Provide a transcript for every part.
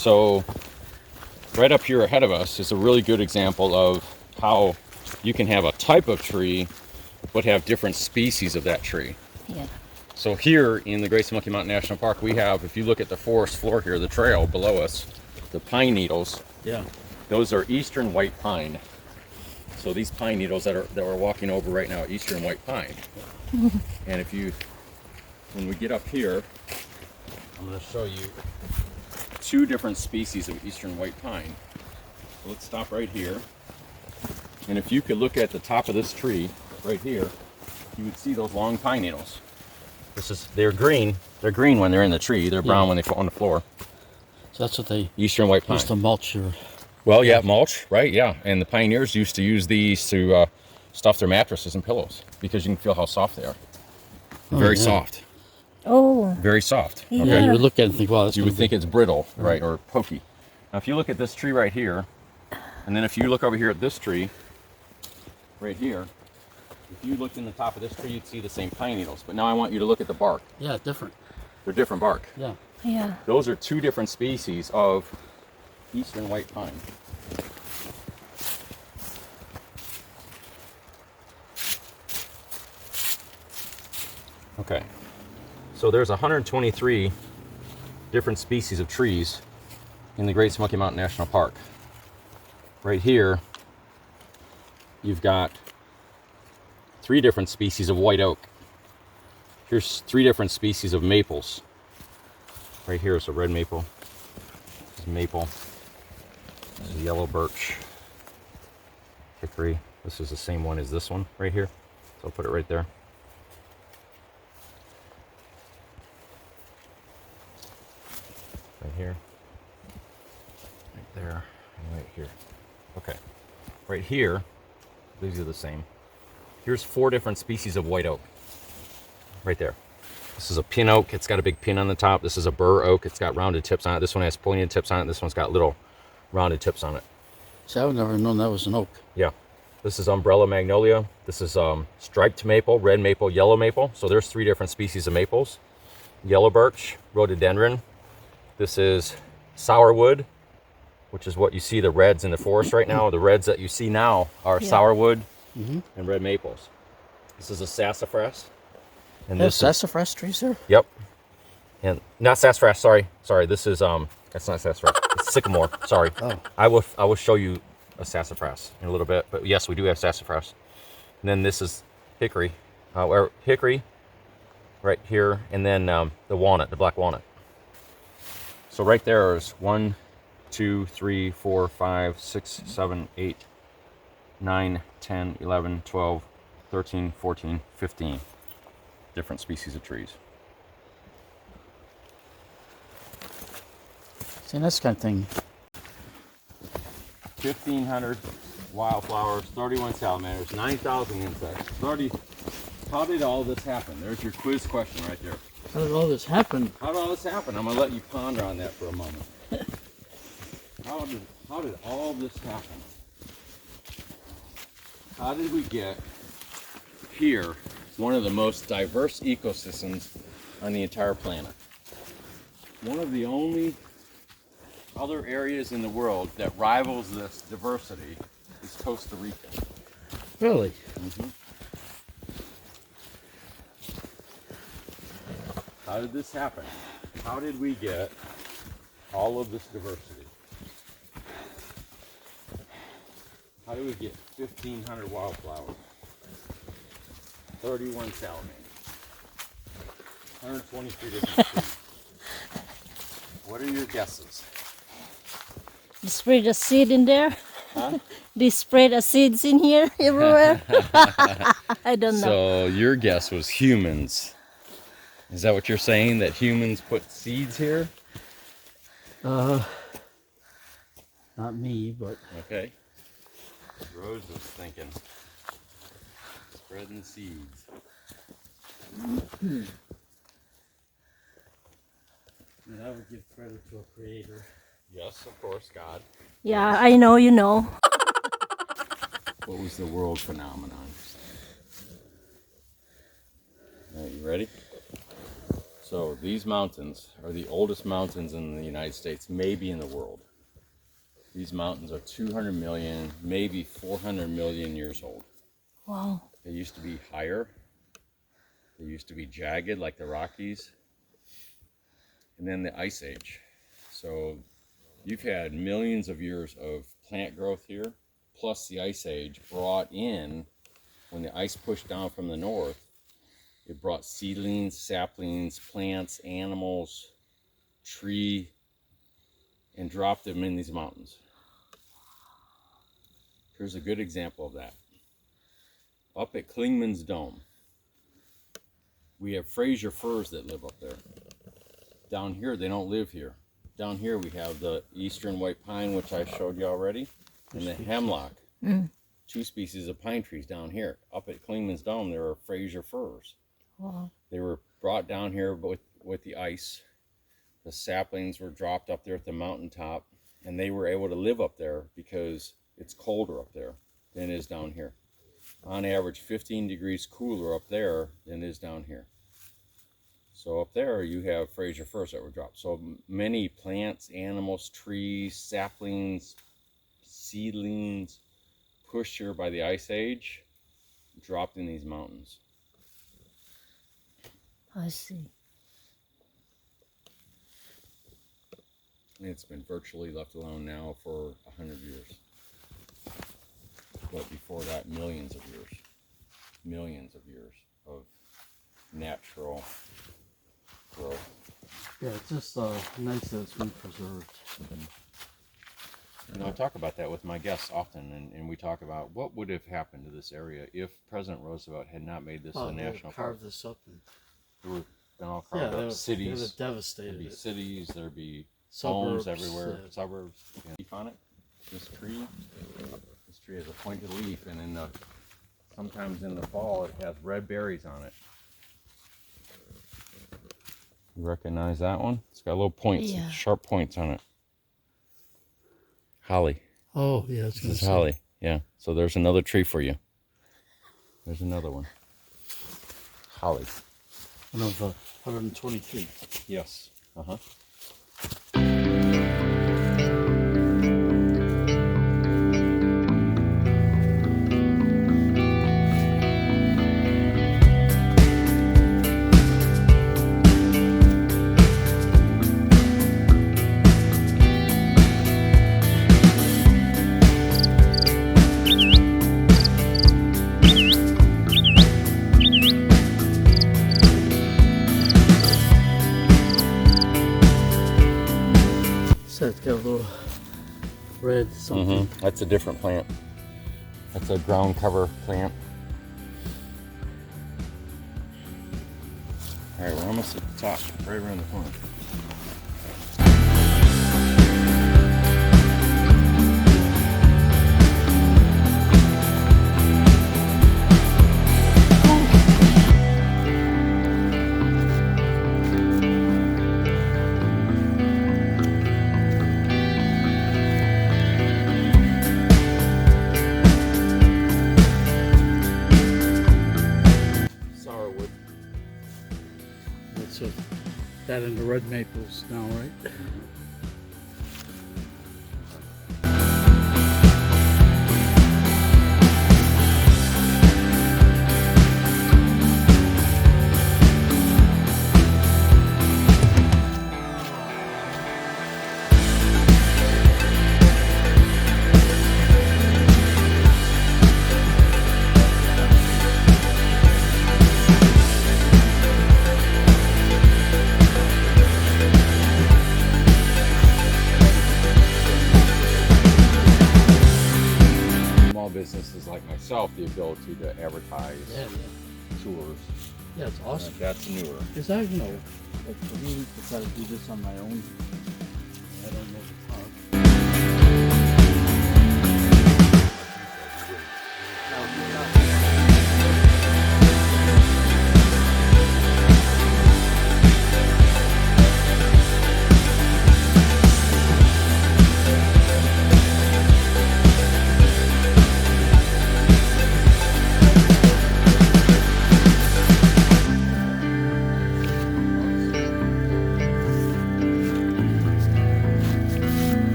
So right up here ahead of us is a really good example of how you can have a type of tree but have different species of that tree. Yeah. So here in the Great Smoky Mountain National Park, we have, if you look at the forest floor here, the trail below us, the pine needles. Yeah. Those are eastern white pine. So these pine needles that we're walking over right now, eastern white pine. And when we get up here, I'm going to show you two different species of eastern white pine. So let's stop right here. And if you could look at the top of this tree right here, you would see those long pine needles. They're green. They're green when they're in the tree. They're brown when they fall on the floor. So that's what they Eastern white pine. used to mulch your... Well, yeah, mulch, right? Yeah. And the pioneers used to use these to stuff their mattresses and pillows because you can feel how soft they are. Very soft. Oh. Very soft. Yeah. Okay. You would look at it and think, wow, that's You would think it's brittle, right, or pokey. Now, if you look at this tree right here, and then if you look over here at this tree, right here, if you looked in the top of this tree, you'd see the same pine needles. But now I want you to look at the bark. Yeah, different. They're different bark. Yeah. Yeah. Those are two different species of eastern white pine. Okay, so there's 123 different species of trees in the Great Smoky Mountain National Park. Right here, you've got 3 different species of white oak. Here's 3 different species of maples. Right here is a red maple. This is maple. This is yellow birch. Hickory. This is the same one as this one right here. So I'll put it right there. Right here. Right there. And right here. Okay. Right here, these are the same. Here's 4 different species of white oak. Right there. This is a pin oak. It's got a big pin on the top. This is a burr oak. It's got rounded tips on it. This one has pointed tips on it. This one's got little rounded tips on it. See, I would never known that was an oak. Yeah. This is umbrella magnolia. This is striped maple, red maple, yellow maple. So there's 3 different species of maples. Yellow birch, rhododendron. This is sourwood, which is what you see the reds in the forest right now. The reds that you see now are sourwood and red maples. This is a sassafras. And There's sassafras trees there? Yep. And not sassafras, sorry. This is that's not sassafras. It's sycamore. Sorry. Oh. I will show you a sassafras in a little bit, but yes, we do have sassafras. And then this is hickory. Or hickory right here, and then the walnut, the black walnut. So right there is 1, 2, 3, 4, 5, 6, 7, 8, 9, 10, 11, 12, 13, 14, 15 different species of trees. See, that's the kind of thing. 1,500 wildflowers, 31 salamanders, 9,000 insects. How did all this happen? There's your quiz question right there. How did all this happen? How did all this happen? I'm going to let you ponder on that for a moment. How did all this happen? How did we get here, one of the most diverse ecosystems on the entire planet? One of the only other areas in the world that rivals this diversity is Costa Rica. Really? Mm-hmm. How did this happen? How did we get all of this diversity? How did we get 1,500 wildflowers, 31 salamanders, 123 different trees? What are your guesses? You spread a seed in there? Huh? They spread a seeds in here everywhere? I don't know. So your guess was humans. Is that what you're saying? That humans put seeds here? Not me, but... Okay. Rose was thinking. Spreading seeds. And I would give credit to a creator. Yes, of course, God. Yeah, I know, you know. What was the world phenomenon? Are you ready? So these mountains are the oldest mountains in the United States, maybe in the world. These mountains are 200 million, maybe 400 million years old. Wow. They used to be higher. They used to be jagged like the Rockies. And then the Ice Age. So you've had millions of years of plant growth here, plus the Ice Age brought in, when the ice pushed down from the north, it brought seedlings, saplings, plants, animals, tree, and dropped them in these mountains. Here's a good example of that. Up at Klingman's Dome, we have Fraser firs that live up there. Down here, they don't live here. Down here, we have the eastern white pine, which I showed you already, and the hemlock. Two species of pine trees down here. Up at Klingman's Dome, there are Fraser firs. Wow. They were brought down here with the ice. The saplings were dropped up there at the mountaintop, and they were able to live up there because it's colder up there than it is down here. On average, 15 degrees cooler up there than it is down here. So up there, you have Fraser firs that were dropped. So many plants, animals, trees, saplings, seedlings, pushed here by the Ice Age, dropped in these mountains. I see. And it's been virtually left alone now for 100 years. But before that, millions of years of natural growth. Yeah, it's just nice that it's been preserved. You know, I talk about that with my guests often, and we talk about what would have happened to this area if President Roosevelt had not made this a national park. Carved this up and There would been all carved up. they Cities. would have devastated There'd be it. cities. There'd be Suburbs, homes everywhere. yeah. Suburbs. Yeah. Leaf on it. This tree. This tree has a pointed leaf, and sometimes in the fall it has red berries on it. You recognize that one? It's got little points, Yeah. sharp points on it. Holly. Oh, yeah, it's This is holly. Yeah. So there's another tree for you. There's another one. Holly. One of 123. Yes. Uh-huh. So it's got a little red something. That's a different plant. That's a ground cover plant. All right, we're almost at the top, right around the corner. Sourwood. That's that and the red maples now, right? Businesses like myself the ability to advertise Yeah, tours. yeah, it's awesome. That's newer. Because I, like for me, to try to do this on my own, I don't know the park.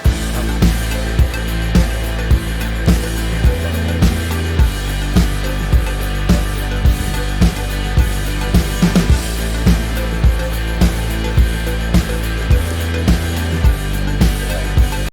Um,